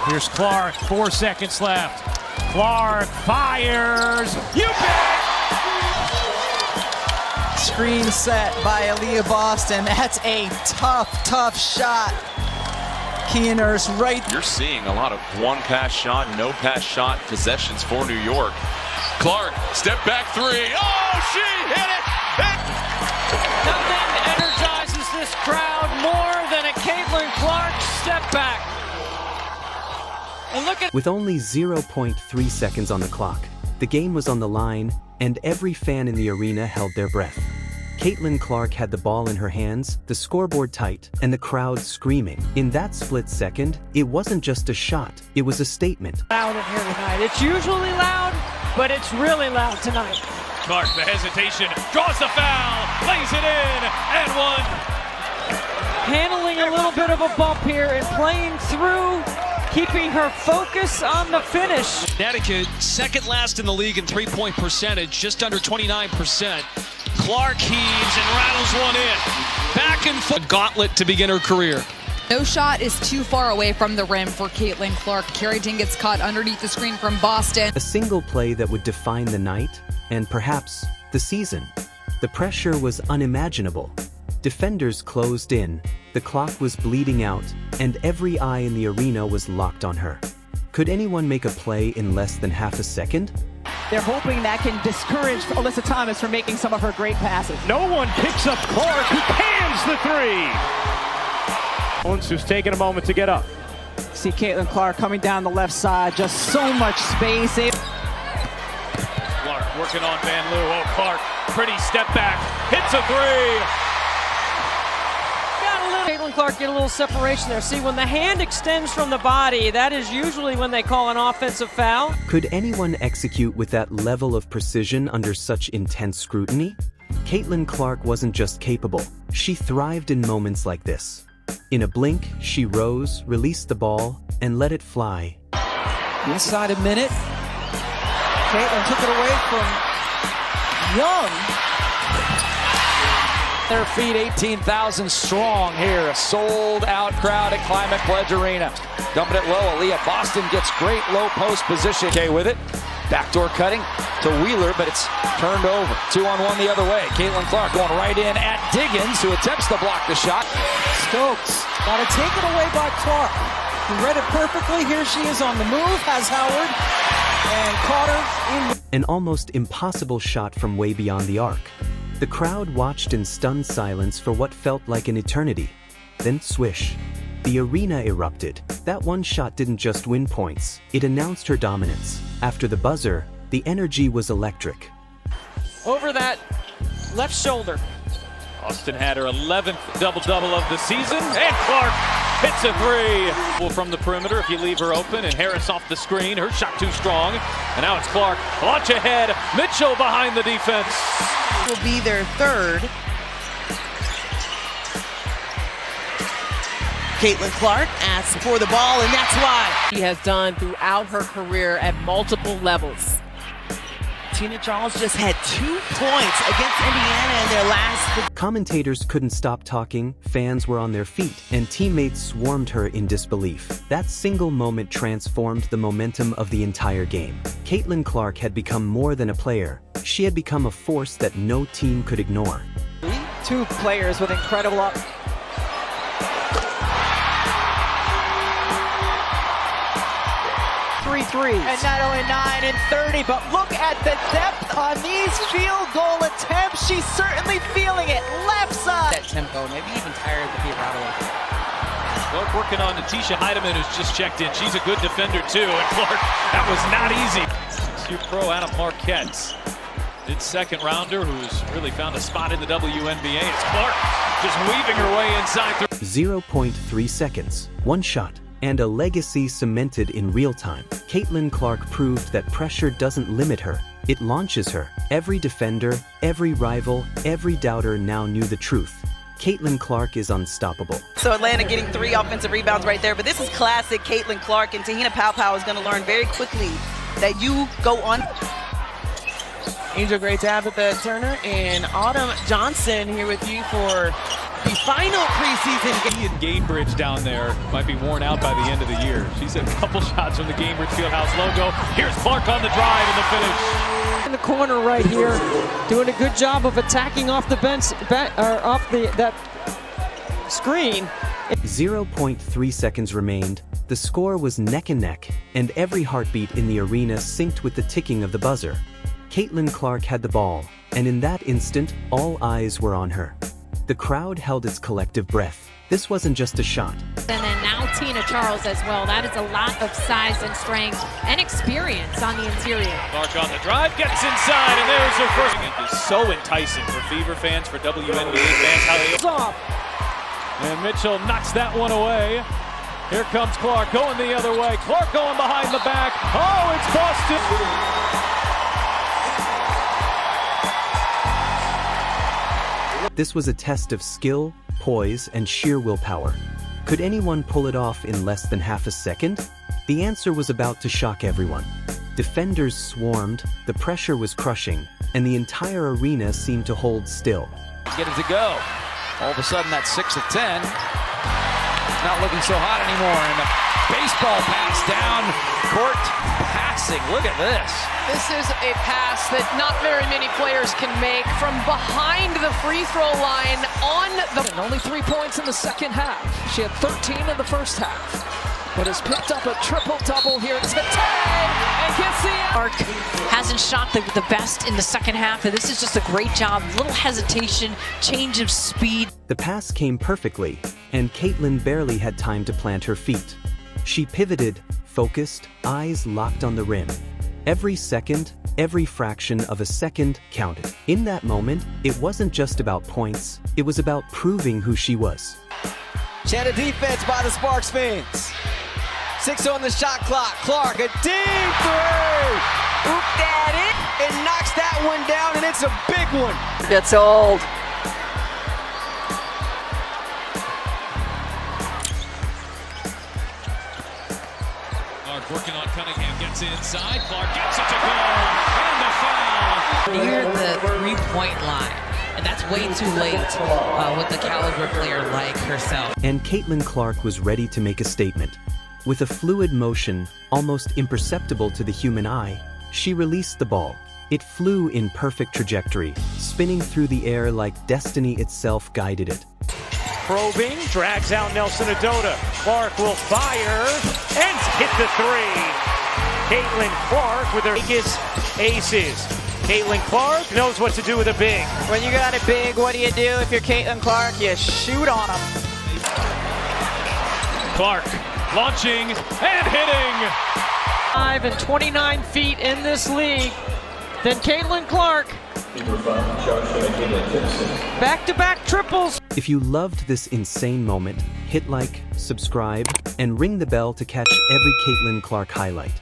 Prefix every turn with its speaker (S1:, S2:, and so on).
S1: Here's Clark, 4 seconds left. Clark fires. You bet!
S2: Screen set by Aaliyah Boston. That's a tough shot. Keener's right.
S3: You're seeing a lot of one-pass shot, no-pass shot possessions for New York. Clark, step back three. Oh, she hit it!
S1: Nothing energizes this crowd more than a Caitlin Clark step back. And look at.
S4: With only 0.3 seconds on the clock, the game was on the line, and every fan in the arena held their breath. Caitlin Clark had the ball in her hands, the scoreboard tight, and the crowd screaming. In that split second, it wasn't just a shot, it was a statement.
S1: Loud in here tonight. It's usually loud, but it's really loud tonight. Clark, the hesitation, draws the foul, lays it in, and one. Handling a little bit of a bump here and playing through, keeping her focus on the finish.
S5: Connecticut, second last in the league in three-point percentage, just under 29%. Clark heaves and rattles one in. Back and forth. Gauntlet to begin her career.
S6: No shot is too far away from the rim for Caitlin Clark. Carrington gets caught underneath the screen from Boston.
S4: A single play that would define the night, and perhaps the season. The pressure was unimaginable. Defenders closed in, the clock was bleeding out, and every eye in the arena was locked on her. Could anyone make a play in less than half a second?
S2: They're hoping that can discourage Alyssa Thomas from making some of her great passes.
S1: No one picks up Clark, who cans the three. Who's taking a moment to get up.
S2: See Caitlin Clark coming down the left side, just so much space.
S1: Clark working on Van Loo. Oh, Clark, pretty step back, hits a three. Caitlin Clark get a little separation there. See, when the hand extends from the body, that is usually when they call an offensive foul.
S4: Could anyone execute with that level of precision under such intense scrutiny? Caitlin Clark wasn't just capable, she thrived in moments like this. In a blink, she rose, released the ball, and let it fly.
S2: Inside a minute. Caitlin took it away from Young.
S7: Their feet 18,000 strong here. A sold-out crowd at Climate Pledge Arena. Dumping it low. Aaliyah Boston gets great low post position. Okay with it. Backdoor cutting to Wheeler, but it's turned over. 2-on-1 the other way. Caitlin Clark going right in at Diggins, who attempts to block the shot.
S2: Stokes got it taken away by Clark. He read it perfectly. Here she is on the move. Has Howard and caught her in.
S4: An almost impossible shot from way beyond the arc. The crowd watched in stunned silence for what felt like an eternity. Then swish. The arena erupted. That one shot didn't just win points, it announced her dominance. After the buzzer, the energy was electric.
S1: Over that left shoulder. Austin had her 11th double-double of the season, and Clark hits a three. Well, from the perimeter, if you leave her open, and Harris off the screen, her shot too strong. And now it's Clark, launch ahead, Mitchell behind the defense.
S8: Will be their third. Caitlin Clark asks for the ball, and that's why.
S9: She has done throughout her career at multiple levels.
S8: Tina Charles just had 2 points against Indiana in their last.
S4: Commentators couldn't stop talking, fans were on their feet, and teammates swarmed her in disbelief. That single moment transformed the momentum of the entire game. Caitlin Clark had become more than a player. She had become a force that no team could ignore.
S2: 2 players with incredible up. And not only 9 and 30, but look at the depth on these field goal attempts. She's certainly feeling it. Left side.
S9: That tempo, maybe even tired of the Pete Rattle.
S1: Clark working on Natisha Heidemann, who's just checked in. She's a good defender, too. And Clark, that was not easy. 6U pro Adam Marquette. Did second rounder, who's really found a spot in the WNBA. It's Clark just weaving her way inside.
S4: 0.3 seconds, 1 shot, and a legacy cemented in real time. Caitlin Clark proved that pressure doesn't limit her, it launches her. Every defender, every rival, every doubter now knew the truth. Caitlin Clark is unstoppable.
S8: So Atlanta getting 3 offensive rebounds right there, but this is classic Caitlin Clark, and Tahina Paopao is going to learn very quickly that you go on.
S9: Angel, great to have it, Turner, and Autumn Johnson here with you for The final preseason game.
S1: Ian Gainbridge down there might be worn out by the end of the year. She's had a couple shots from the Gainbridge Fieldhouse logo. Here's Clark on the drive and the finish.
S2: In the corner right here, doing a good job of attacking off the that screen.
S4: 0.3 seconds remained, the score was neck and neck, and every heartbeat in the arena synced with the ticking of the buzzer. Caitlin Clark had the ball, and in that instant, all eyes were on her. The crowd held its collective breath. This wasn't just a shot.
S9: And then now Tina Charles as well. That is a lot of size and strength and experience on the interior.
S1: Clark on the drive, gets inside, and there's her first. It is so enticing for Fever fans, for WNBA fans, how they
S2: Off.
S1: And Mitchell knocks that one away. Here comes Clark going the other way. Clark going behind the back. Oh, it's Boston.
S4: This was a test of skill, poise, and sheer willpower. Could anyone pull it off in less than half a second? The answer was about to shock everyone. Defenders swarmed, the pressure was crushing, and the entire arena seemed to hold still.
S7: Get it to go. All of a sudden, that 6 of 10 not looking so hot anymore. And the baseball pass down court passing. Look at this.
S9: This is a pass that not very many players can make from behind the free throw line on the...
S2: And only 3 points in the second half. She had 13 in the first half, but has picked up a triple-double here today and gets the...
S10: Clark hasn't shot the best in the second half, and this is just a great job. Little hesitation, change of speed.
S4: The pass came perfectly, and Caitlin barely had time to plant her feet. She pivoted, focused, eyes locked on the rim. Every second, every fraction of a second counted. In that moment, it wasn't just about points, it was about proving who she was.
S2: She had a defense by the Sparks fans. 6 on the shot clock. Clark, a deep three!
S8: Oop at it.
S2: It knocks that one down, and it's a big one.
S8: Gets old.
S5: Clark working on Cunningham, gets inside. Clark gets it to go, and the foul.
S10: Near the three-point line, and that's way too late with the caliber player like herself.
S4: And Caitlin Clark was ready to make a statement. With a fluid motion, almost imperceptible to the human eye, she released the ball. It flew in perfect trajectory, spinning through the air like destiny itself guided it.
S11: Probing, drags out Nelson Adota. Clark will fire and hit the three. Caitlin Clark with her biggest aces. Caitlin Clark knows what to do with a big.
S2: When you got a big, what do? If you're Caitlin Clark, you shoot on him.
S1: Clark launching and hitting.
S2: 5 and 29 feet in this league. Then Caitlin Clark. Back-to-back triples.
S4: If you loved this insane moment, hit like, subscribe, and ring the bell to catch every Caitlin Clark highlight.